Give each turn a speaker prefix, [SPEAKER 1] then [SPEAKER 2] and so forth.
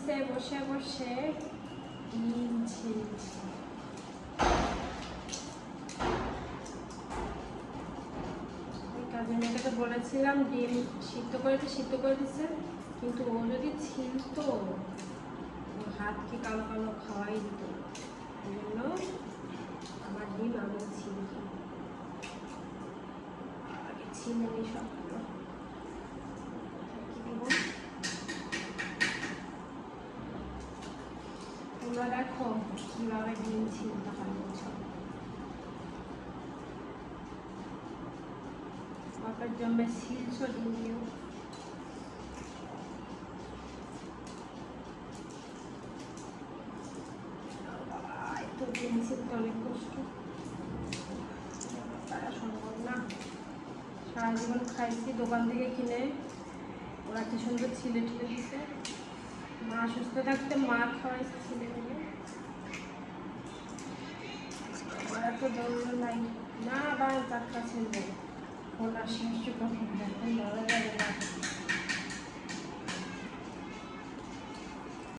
[SPEAKER 1] নিচে বসে বসে ডিম ছিলছে। কাজের মেয়েটাকে বলেছিলাম ডিম সিদ্ধ করে দিচ্ছে, কিন্তু ও যদি ছিলতো হাতকে কালো কালো খাওয়াই দিত। এই জন্য আমার ডিম আমি ছিলছি, আগে ছিলে নি সবগুলো। তোমরা দেখো কিভাবে ডিম ছিলতে হয়। বাপের জন্মে ছিলছ ডিম দিয়েও। তো ডিম ছিলতে অনেক কষ্ট, তারা সম্ভব না। সারা জীবন খাইছি দোকান থেকে কিনে, ওরা কি সুন্দর ছিলে ছিলে দিতে। মা সুস্থ থাকতে মা খাওয়াইছে ছিলে ছিলে। ওরা তো দৌড় নাই না, আবার চারটা ছিল ওনার শিশু কখন দেখেন